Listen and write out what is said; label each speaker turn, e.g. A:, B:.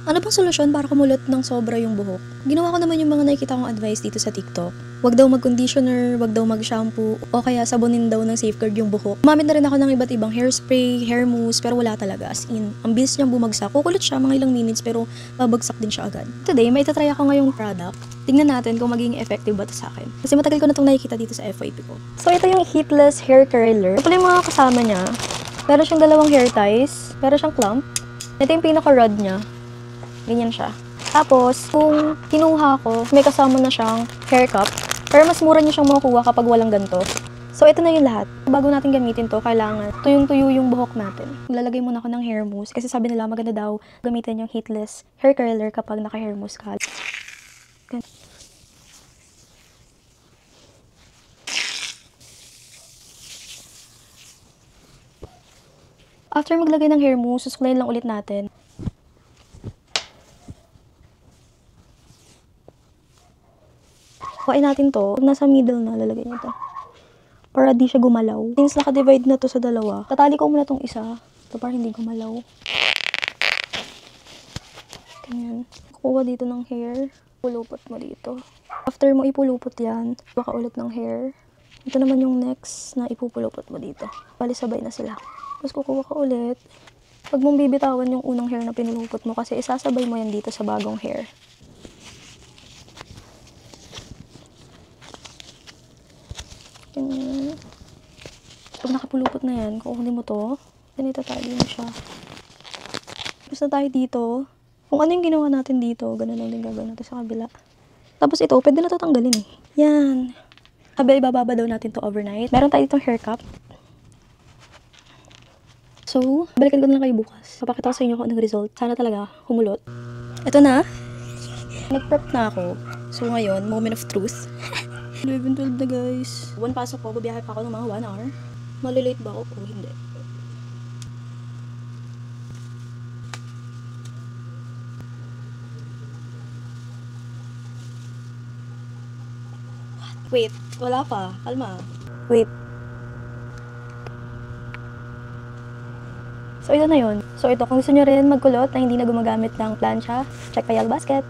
A: Ano bang solusyon para kumulot ng sobra yung buhok? Ginawa ko naman yung mga nakikita kong advice dito sa TikTok. Wag daw mag-conditioner, wag daw mag-shampoo, o kaya sabunin daw ng Safeguard yung buhok. Gumamit na rin ako ng iba't ibang hairspray, hair mousse, pero wala talaga. As in, ang bilis niyang bumagsak. Kukulot siya mga ilang minutes, pero babagsak din siya agad. Today, may itatry ako ngayong product. Tingnan natin kung magiging effective ba ito sa akin. Kasi matagal ko na itong nakikita dito sa FYP ko. So, ito yung Heatless Hair Curler. Ito pala yung mga kasama niya. Meron siyang dalawang hair ties. Meron siyang clump. Ito yung pinaka-rod niya. Ganyan siya. Tapos, kung kinuha ko, may kasama na siyang hair cup. Pero mas mura niya siyang makukuha kapag walang ganito. So, ito na yung lahat. Bago natin gamitin to, kailangan tuyong-tuyo yung buhok natin. Maglalagay muna ako ng hair mousse. Kasi sabi nila, maganda daw gamitin yung Heatless Hair Curler kapag naka-hair mousse ka. After maglagay ng hair mousse, susuklayin lang ulit natin. Kuhain natin to. Pag nasa middle na, lalagay niyo to. Para di siya gumalaw. Since naka-divide na to sa dalawa, tatali ko muna tong isa. Ito para hindi gumalaw. Ganyan. Kukuha dito ng hair. Pulupot mo dito. After mo ipulupot yan, baka ulit ng hair. Ito naman yung next na ipupulupot mo dito. Bali sabay na sila. Tapos kukuha ka ulit. Pag mong bibitawan yung unang hair na pinulupot mo kasi isasabay mo yan dito sa bagong hair. Ganyan. Pag nakapulupot na yan, kukunin mo to. Then itatali mo siya. Tapos na tayo dito. Kung ano yung ginawa natin dito, ganun lang din gagawin natin sa kabila. Tapos ito, pwede na ito tanggalin eh. Yan. Sabi, ibababa daw natin to overnight. Meron tayo ditong hair cup. So, balikan ko na lang kayo bukas. Papakita ko sa inyo kung anong result. Sana talaga humulot. Ito na. Nag-prep na ako. So ngayon, moment of truth. 11:12 na guys. Buwan pasok ko, bubiyahe pa ako ng mga 1 hour. Malilate ba ako? O hindi. Wait, wala pa. Kalma. Wait. So, ito na yun. So, ito, kung gusto nyo rin magkulot na hindi na gumagamit ng plancha, check pa Yellow Basket.